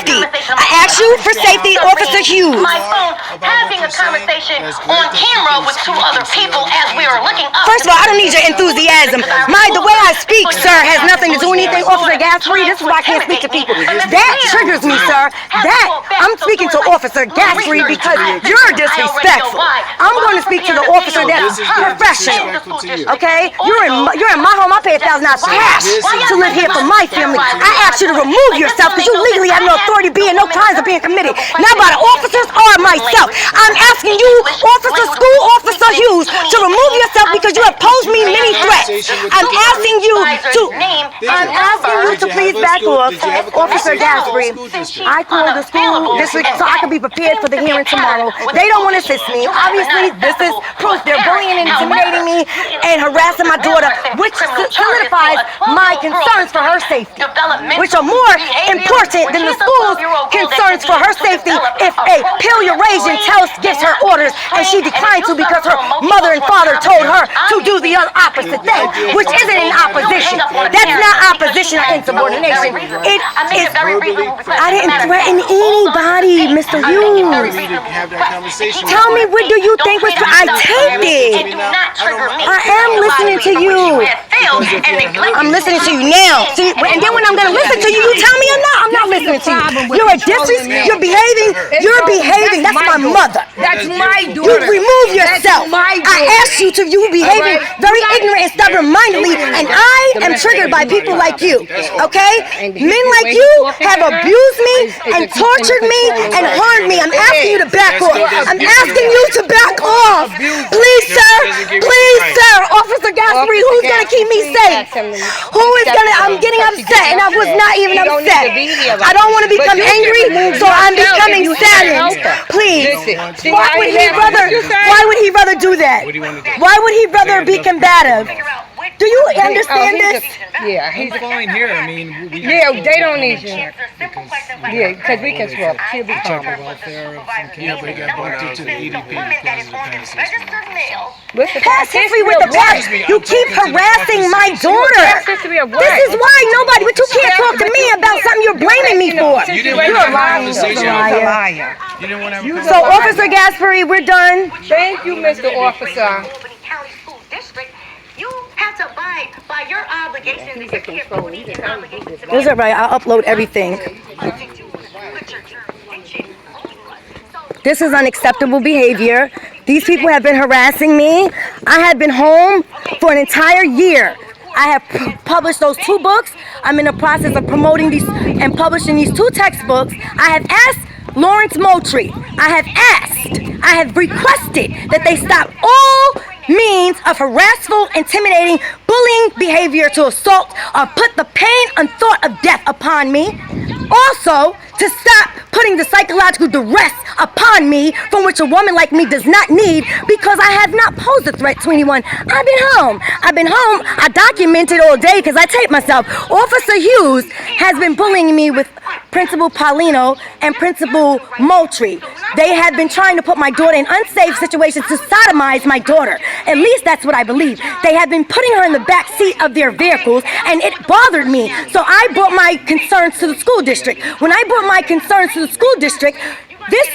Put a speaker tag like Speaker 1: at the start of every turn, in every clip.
Speaker 1: safety. I asked you for safety, Officer Hughes.
Speaker 2: My phone having a conversation on camera with two other people as we were looking up.
Speaker 1: First of all, I don't need your enthusiasm. The way I speak, sir, has nothing to do with anything, Officer Gasfree. This is why I can't speak to people. That triggers me, sir. I'm speaking to Officer Gasfree because you're disrespectful. I'm going to speak to the officer that's professional. Okay? You're in my home. I pay $1,000 cash to live here for my family. I asked you to remove yourself because you legally have no authority to be and no crimes are being committed. Not by the officers or myself. I'm asking you, School Officer Hughes, to remove yourself because you have posed me many threats. I'm asking you to please back off, Officer Gasfree. I called the school district so I can be prepared for the hearing tomorrow. They don't want to assist me. Obviously, this is proof they're bullying and intimidating me and harassing my daughter, which solidifies my concerns for her safety, which are more important than the school's concerns for her safety if a Pale Eurasian gives her orders and she declined to because her mother and father told her to do the opposite thing, which isn't in opposition. That's not opposition or insubordination. It is. I didn't threaten anybody, Mr. Hughes. Tell me, what do you think was? I taped it. I am listening to you. I'm listening to you now. See, and then when I'm going to listen to you, you tell me I'm not listening to you. You're a disrespect. You're behaving. That's my mother.
Speaker 3: That's my daughter.
Speaker 1: You remove yourself. I asked you to. You behaving very ignorant and stubborn-mindedly, and I am triggered by people like you. Okay? Men like you have abused me and tortured me and harmed me. I'm asking you to back off. I'm asking you to back off. Please, sir. Please, sir. Officer Gasfree, who's going to keep me safe? Who is going to? I'm getting upset, and I was not even upset. I don't want to become angry, so I'm becoming saddened. Please. Why would he rather do that? Why would he rather be combative? Do you understand this?
Speaker 3: Yeah,
Speaker 4: he's fine here. I mean,
Speaker 3: they don't need you. Yeah, because we can swap. She'll be fine.
Speaker 4: Yeah, but he got bumped into the EDP because of the pass history.
Speaker 1: Pass history with the pass. You keep harassing my daughter. This is why nobody, but you can't talk to me about something you're blaming me for.
Speaker 4: You're a liar. You didn't want to have a conversation.
Speaker 1: So, Officer Gasfree, we're done.
Speaker 3: Thank you, Mr. Officer.
Speaker 2: You have to abide by your obligations.
Speaker 1: This is right. I'll upload everything. This is unacceptable behavior. These people have been harassing me. I have been home for an entire year. I have published those 2 books. I'm in the process of promoting these and publishing these 2 textbooks. I have asked Lawrence Moultrie. I have requested that they stop all means of harassful, intimidating, bullying behavior to assault or put the pain and thought of death upon me. Also, to stop putting the psychological duress upon me from which a woman like me does not need, because I have not posed a threat to anyone. I've been home. I documented all day because I taped myself. Officer Hughes has been bullying me with Principal Paulino and Principal Moultrie. They have been trying to put my daughter in unsafe situations to sodomize my daughter. At least that's what I believe. They have been putting her in the back seat of their vehicles, and it bothered me. So I brought my concerns to the school district. When I brought my concerns to the school district, this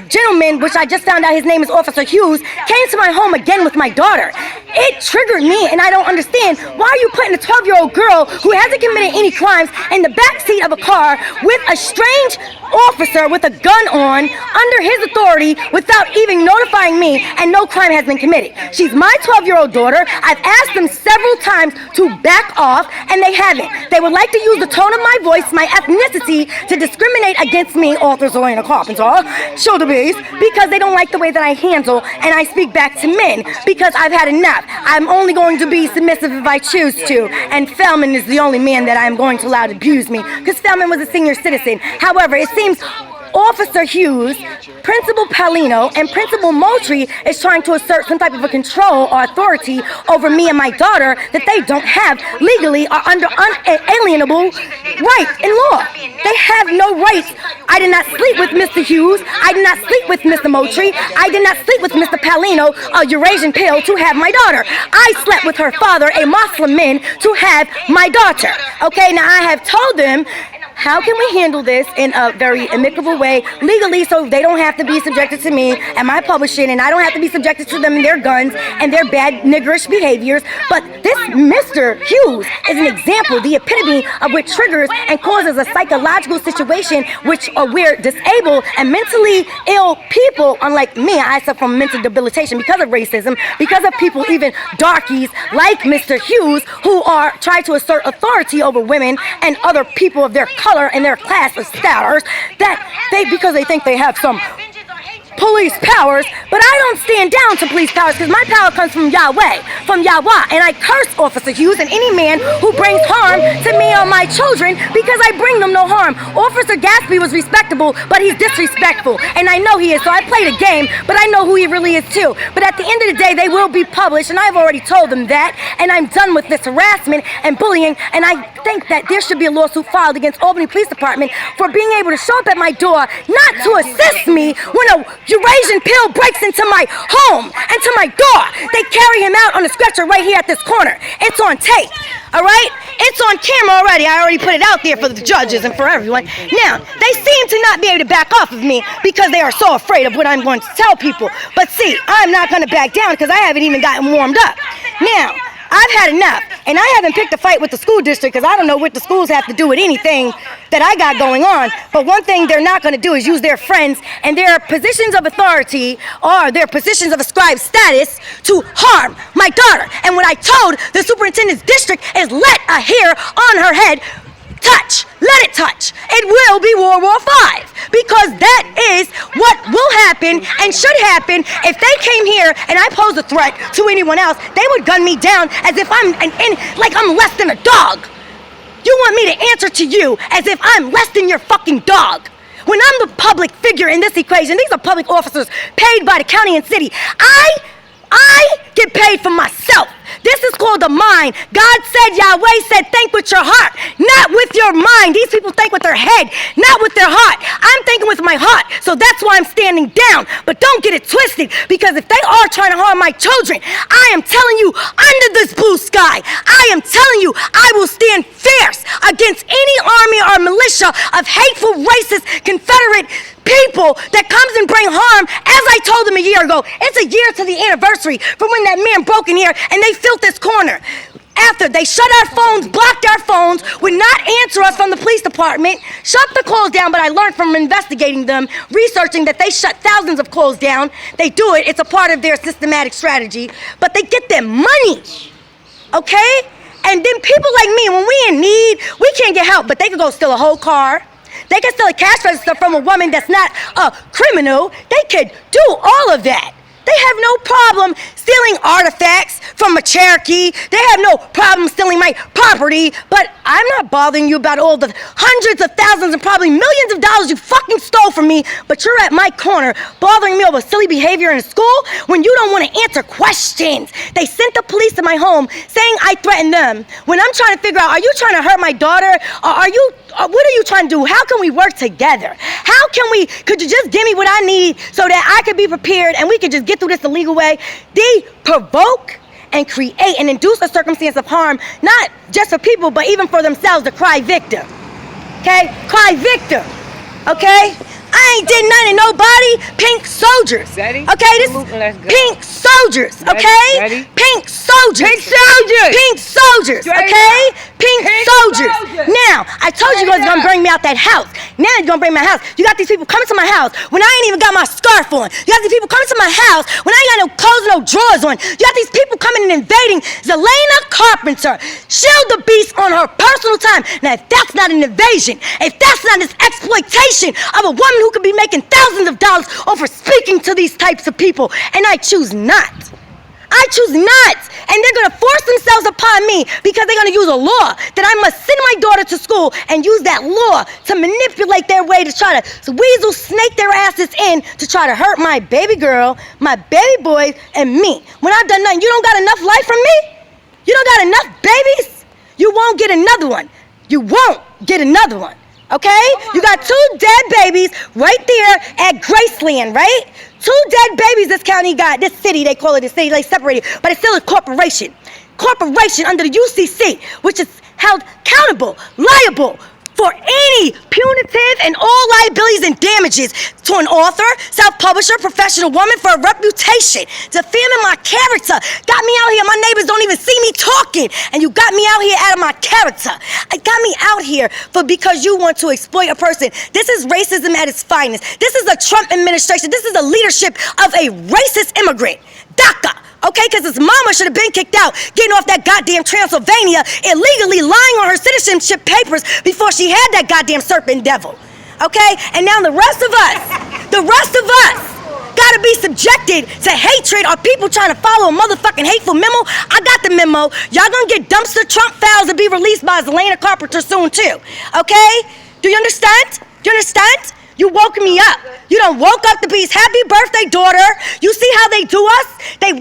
Speaker 1: gentleman, which I just found out his name is Officer Hughes, came to my home again with my daughter. It triggered me, and I don't understand. Why are you putting a 12-year-old girl who hasn't committed any crimes in the backseat of a car with a strange officer with a gun on under his authority without even notifying me, and no crime has been committed? She's my 12-year-old daughter. I've asked them several times to back off, and they haven't. They would like to use the tone of my voice, my ethnicity, to discriminate against me, author Zoyana Carpenter, shoulder bees, because they don't like the way that I handle and I speak back to men, because I've had enough. I'm only going to be submissive if I choose to, and Feldman is the only man that I'm going to allow to abuse me, because Feldman was a senior citizen. However, it seems Officer Hughes, Principal Paulino, and Principal Moultrie is trying to assert some type of a control or authority over me and my daughter that they don't have legally or under unalienable rights in law. They have no rights. I did not sleep with Mr. Hughes. I did not sleep with Mr. Moultrie. I did not sleep with Mr. Paulino, a Eurasian pale, to have my daughter. I slept with her father, a Muslim man, to have my daughter. Okay, now I have told them how can we handle this in a very amicable way, legally, so they don't have to be subjected to me and my publishing, and I don't have to be subjected to them and their guns and their bad niggerish behaviors. But this Mr. Hughes is an example, the epitome of what triggers and causes a psychological situation where disabled and mentally ill people, unlike me, I suffer from mental debilitation because of racism, because of people, even darkies like Mr. Hughes, who are trying to assert authority over women and other people of their color and their class of status, because they think they have some police powers. But I don't stand down to police powers, because my power comes from Yahweh, and I curse Officer Hughes and any man who brings harm to me or my children, because I bring them no harm. Officer Gatsby was respectable, but he's disrespectful, and I know he is, so I played a game, but I know who he really is too. But at the end of the day, they will be published, and I've already told them that, and I'm done with this harassment and bullying, and I think that there should be a lawsuit filed against Albany Police Department for being able to show up at my door, not to assist me when a Eurasian pill breaks into my home and to my door. They carry him out on a stretcher right here at this corner. It's on tape, all right? It's on camera already. I already put it out there for the judges and for everyone. Now, they seem to not be able to back off of me because they are so afraid of what I'm going to tell people. But see, I'm not going to back down because I haven't even gotten warmed up. Now, I've had enough, and I haven't picked a fight with the school district because I don't know what the schools have to do with anything that I got going on. But one thing they're not going to do is use their friends and their positions of authority or their positions of ascribed status to harm my daughter. And what I told the superintendent's district is let a hair on her head touch. Let it touch. It will be World War V, because that is what will happen and should happen. If they came here and I posed a threat to anyone else, they would gun me down as if I'm like I'm less than a dog. You want me to answer to you as if I'm less than your fucking dog. When I'm the public figure in this equation, these are public officers paid by the county and city. I get paid for myself. This is called the mind. God said, Yahweh said, think with your heart, not with your mind. These people think with their head, not with their heart. I'm thinking with my heart, so that's why I'm standing down. But don't get it twisted, because if they are trying to harm my children, I am telling you, under this blue sky, I am telling you, I will stand fierce against any army or militia of hateful, racist, Confederate people that comes and bring harm. As I told them a year ago, it's a year to the anniversary from when that man broke in here and they filled this corner. After they shut our phones, blocked our phones, would not answer us from the police department, shut the calls down. But I learned from investigating them, researching, that they shut thousands of calls down. They do it. It's a part of their systematic strategy. But they get their money, okay? And then people like me, when we in need, we can't get help, but they could go steal a whole car. They can steal a cash register from a woman that's not a criminal. They could do all of that. They have no problem stealing artifacts from a Cherokee. They have no problem stealing my property. But I'm not bothering you about all the hundreds of thousands and probably millions of dollars you fucking stole from me. But you're at my corner bothering me over silly behavior in school when you don't want to answer questions. They sent the police to my home saying I threatened them. When I'm trying to figure out, are you trying to hurt my daughter? Or what are you trying to do? How can we work together? Could you just give me what I need so that I could be prepared and we could just get through this the legal way? They provoke and create and induce a circumstance of harm, not just for people, but even for themselves, to cry victim. Okay? Cry victim. Okay? I ain't did nothing to nobody. Pink soldiers.
Speaker 3: Ready?
Speaker 1: Okay? This pink soldiers. Okay?
Speaker 3: Ready?
Speaker 1: Pink soldiers.
Speaker 3: Pink soldiers.
Speaker 1: Pink soldiers. Okay? Pink soldiers. Now, I told you guys you're gonna bring me out that house. Now you're gonna bring my house. You got these people coming to my house when I ain't even got my scarf on. You got these people coming to my house when I ain't got no clothes, no drawers on. You got these people coming and invading Zelena Carpenter. Shield the beast on her personal time. Now, if that's not an invasion, if that's not this exploitation of a woman who could be making thousands of dollars over speaking to these types of people, and I choose not. I choose not. And they're going to force themselves upon me because they're going to use a law that I must send my daughter to school and use that law to manipulate their way to try to weasel snake their asses in to try to hurt my baby girl, my baby boy, and me. When I've done nothing, you don't got enough life from me? You don't got enough babies? You won't get another one. You won't get another one. Okay? You got 2 dead babies right there at Graceland, right? 2 dead babies this county got. This city, they call it a city, they separated, but it's still a corporation. Corporation under the UCC, which is held accountable, liable, for any punitive and all liabilities and damages to an author, self-publisher, professional woman for a reputation, defaming my character. Got me out here, my neighbors don't even see me talking, and you got me out here out of my character. It got me out here because you want to exploit a person. This is racism at its finest. This is a Trump administration. This is the leadership of a racist immigrant. DACA. Okay, because his mama should have been kicked out, getting off that goddamn Transylvania, illegally lying on her citizenship papers before she had that goddamn serpent devil. Okay, and now the rest of us gotta be subjected to hatred or people trying to follow a motherfucking hateful memo. I got the memo. Y'all gonna get dumpster Trump files and be released by Zelena Carpenter soon too. Okay? Do you understand? Do you understand? You woke me up. You done woke up the beast. Happy birthday, daughter. You see how they do us? They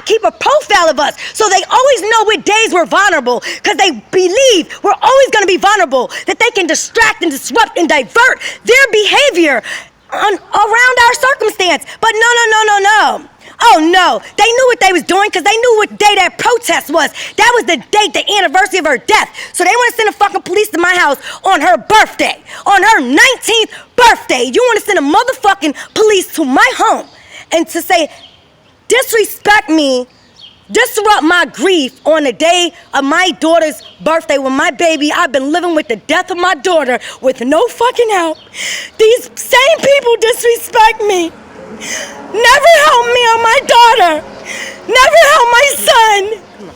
Speaker 1: keep a profile of us. So they always know what days we're vulnerable. Because they believe we're always going to be vulnerable. That they can distract and disrupt and divert their behavior around our circumstance. But no. Oh no, they knew what they was doing because they knew what day that protest was. That was the date, the anniversary of her death. So they want to send the fucking police to my house on her birthday, on her 19th birthday. You want to send a motherfucking police to my home and to say, disrespect me, disrupt my grief on the day of my daughter's birthday when my baby, I've been living with the death of my daughter with no fucking help. These same people disrespect me. Never help me or my daughter. Never help my son. Come on.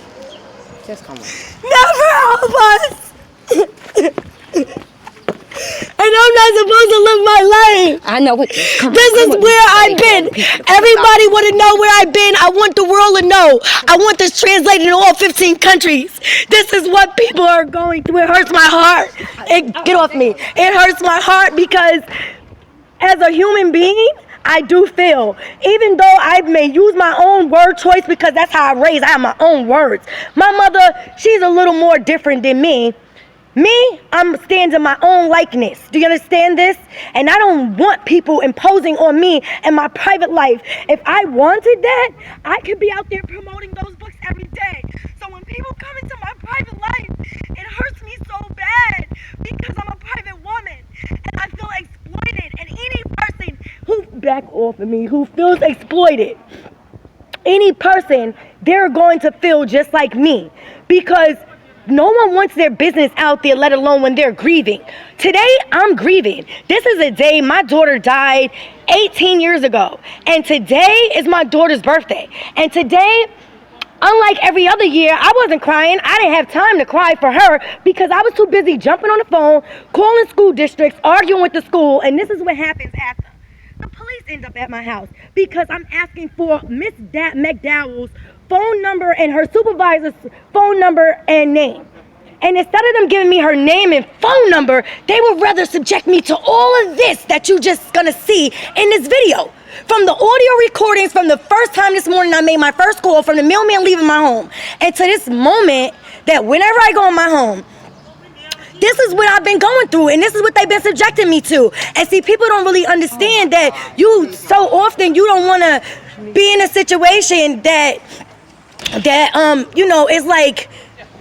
Speaker 1: Just come on.
Speaker 3: Never help us. And I'm not supposed to live my life.
Speaker 1: I know what.
Speaker 3: This is where I've been. Everybody want to know where I've been. I want the world to know. I want this translated in all 15 countries. This is what people are going through. It hurts my heart. Get off me. It hurts my heart because as a human being, I do feel, even though I may use my own word choice because that's how I'm raised, I have my own words. My mother, she's a little more different than me. Me, I'm standing in my own likeness. Do you understand this? And I don't want people imposing on me and my private life. If I wanted that, I could be out there promoting those books every day. So when people come into my private life, it hurts me so bad because I'm a private woman and I feel exploited. And any person who back off of me, who feels exploited, any person, they're going to feel just like me because no one wants their business out there, let alone when they're grieving. Today, I'm grieving. This is a day my daughter died 18 years ago. And today is my daughter's birthday. And today, unlike every other year, I wasn't crying. I didn't have time to cry for her because I was too busy jumping on the phone, calling school districts, arguing with the school. And this is what happens after. The police end up at my house because I'm asking for Miss McDowell's phone number and her supervisor's phone number and name. And instead of them giving me her name and phone number, they would rather subject me to all of this that you just gonna see in this video. From the audio recordings from the first time this morning I made my first call from the mailman leaving my home, and to this moment that whenever I go in my home, this is what I've been going through, and this is what they've been subjecting me to. And see, people don't really understand that you so often you don't want to be in a situation that you know, it's like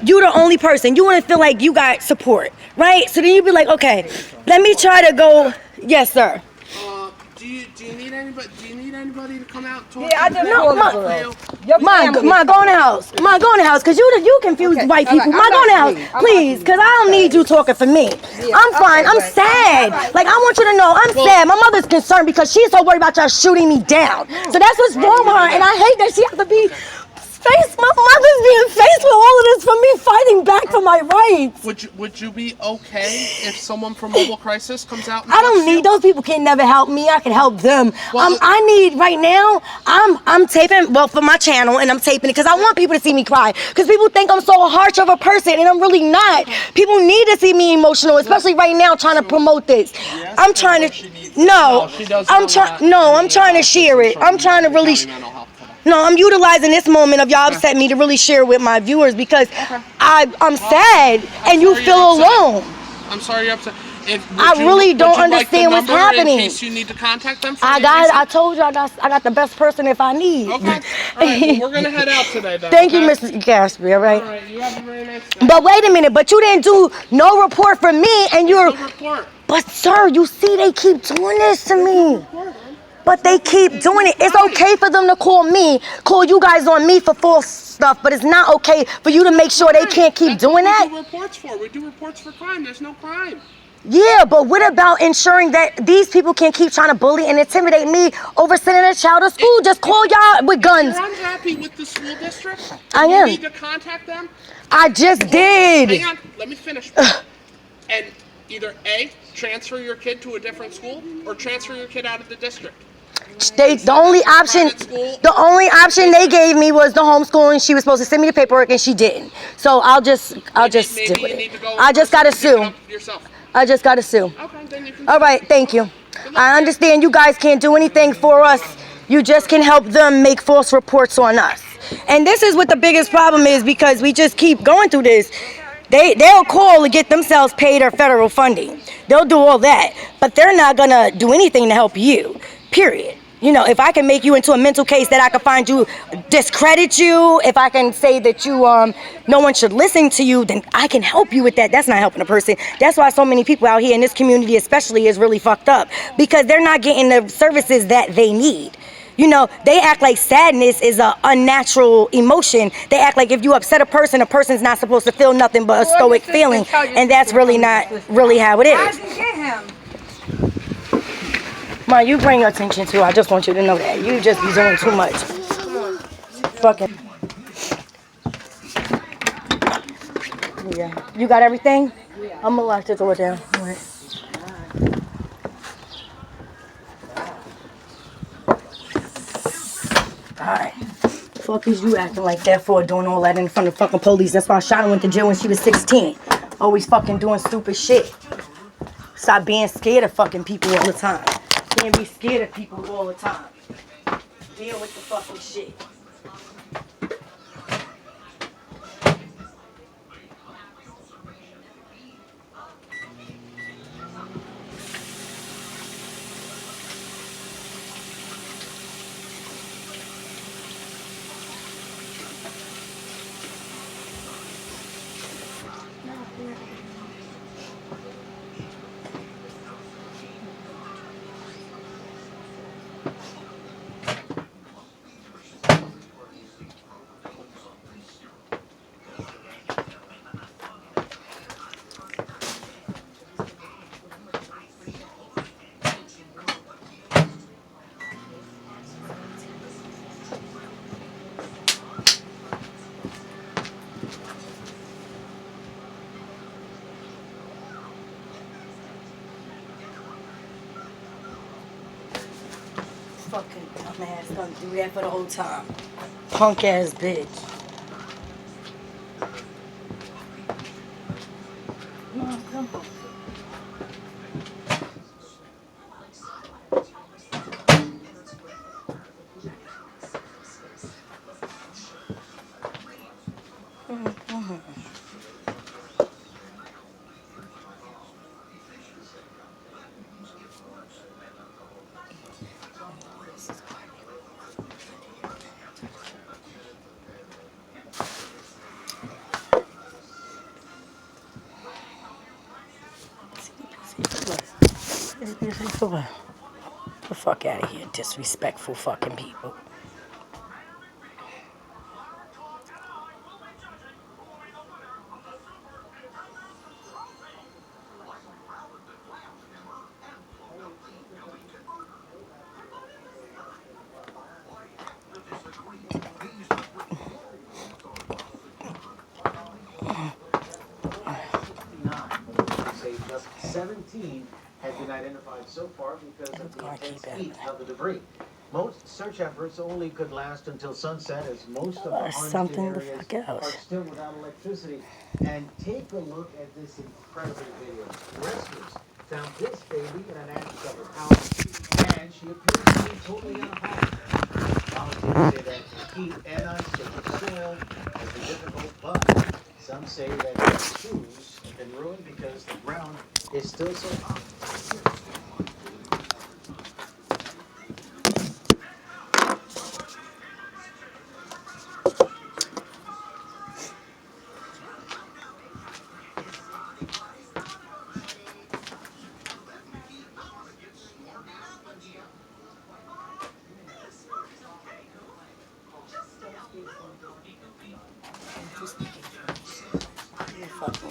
Speaker 3: you the only person. You want to feel like you got support, right? So then you be like, okay, let me try to go. Yes, sir.
Speaker 4: Do you need anybody? Do you need anybody to come out?
Speaker 3: Yeah, I just
Speaker 1: No, Ma, go in the house. Ma, go in the house, because you confuse white people. Ma, go in the house, please, because I don't need you talking for me. I'm fine. I'm sad. Like, I want you to know I'm sad. My mother's concerned because she's so worried about y'all shooting me down. So that's what's wrong with her, and I hate that she has to be my mother's being faced with all of this for me fighting back for my rights.
Speaker 4: Would you be okay if someone from Mobile Crisis comes out? And
Speaker 1: I don't need those people. Can never help me. I can help them.
Speaker 4: Well,
Speaker 1: I need right now. I'm taping for my channel, and I'm taping it because I want people to see me cry. Because people think I'm so harsh of a person, and I'm really not. People need to see me emotional, especially right now trying to promote this. I'm trying to. No, I'm trying. No, I'm trying to share it. I'm trying to really. No, I'm utilizing this moment of y'all upset me to really share with my viewers because I'm sad and you feel alone.
Speaker 4: I'm sorry you're upset.
Speaker 1: I really don't understand what's happening.
Speaker 5: In case you need to contact them for
Speaker 1: I told you I got the best person if I need.
Speaker 5: Okay. All right. Well, we're gonna head out today, then.
Speaker 1: Thank you, Mrs. Gatsby. All right.
Speaker 5: All right. You have a very nice day.
Speaker 1: But wait a minute. But you didn't do no report for me, and you're.
Speaker 5: No report.
Speaker 1: But sir, you see, they keep doing this to me. But they keep doing it. It's okay for them to call you guys on me for false stuff, but it's not okay for you to make sure they can't keep doing that.
Speaker 5: We do reports for. We do reports for crime. There's no crime.
Speaker 1: Yeah, but what about ensuring that these people can't keep trying to bully and intimidate me over sending a child to school? Just call y'all with guns.
Speaker 5: You're unhappy with the school district?
Speaker 1: I am.
Speaker 5: You need to contact them?
Speaker 1: I just did.
Speaker 5: Hang on. Let me finish. And either A, transfer your kid to a different school, or transfer your kid out of the district.
Speaker 1: The only option they gave me was the homeschooling. She was supposed to send me the paperwork and she didn't. So I'll just stick with it. I just gotta sue. I just gotta sue.
Speaker 5: Okay, then you can.
Speaker 1: All right, thank you. I understand you guys can't do anything for us. You just can help them make false reports on us. And this is what the biggest problem is, because we just keep going through this. They'll call to get themselves paid or federal funding. They'll do all that, but they're not gonna do anything to help you, period. You know, if I can make you into a mental case that I can find you, discredit you, if I can say that you, no one should listen to you, then I can help you with that. That's not helping a person. That's why so many people out here in this community especially is really fucked up, because they're not getting the services that they need. You know, they act like sadness is an unnatural emotion. They act like if you upset a person's not supposed to feel nothing but a stoic feeling, and that's really not really how it is. Ma, you bring your attention to. I just want you to know that you just be doing too much. Fucking. Yeah. You got everything? Yeah. I'm gonna lock the door down. All right. Alright. Fuck is you acting like that for, doing all that in front of fucking police? That's why Shauna went to jail when she was 16. Always fucking doing stupid shit. Stop being scared of fucking people all the time. Can't be scared of people all the time. Deal with the fucking shit. Fucking dumbass gonna do that for the whole time. Punk ass bitch. No, come on. Get the fuck out of here, disrespectful fucking people.
Speaker 6: Just 17 have been identified so far because of the intense heat of the debris. Most search efforts only could last until sunset, as most of the harvested areas are still without electricity. And take a look at this incredible video. Rescuers found this baby in an ash-covered house, and she appears to be totally unharmed. Volunteers say that the heat and unstable soil has been difficult, but some say that their shoes have been ruined because the ground is still so hot.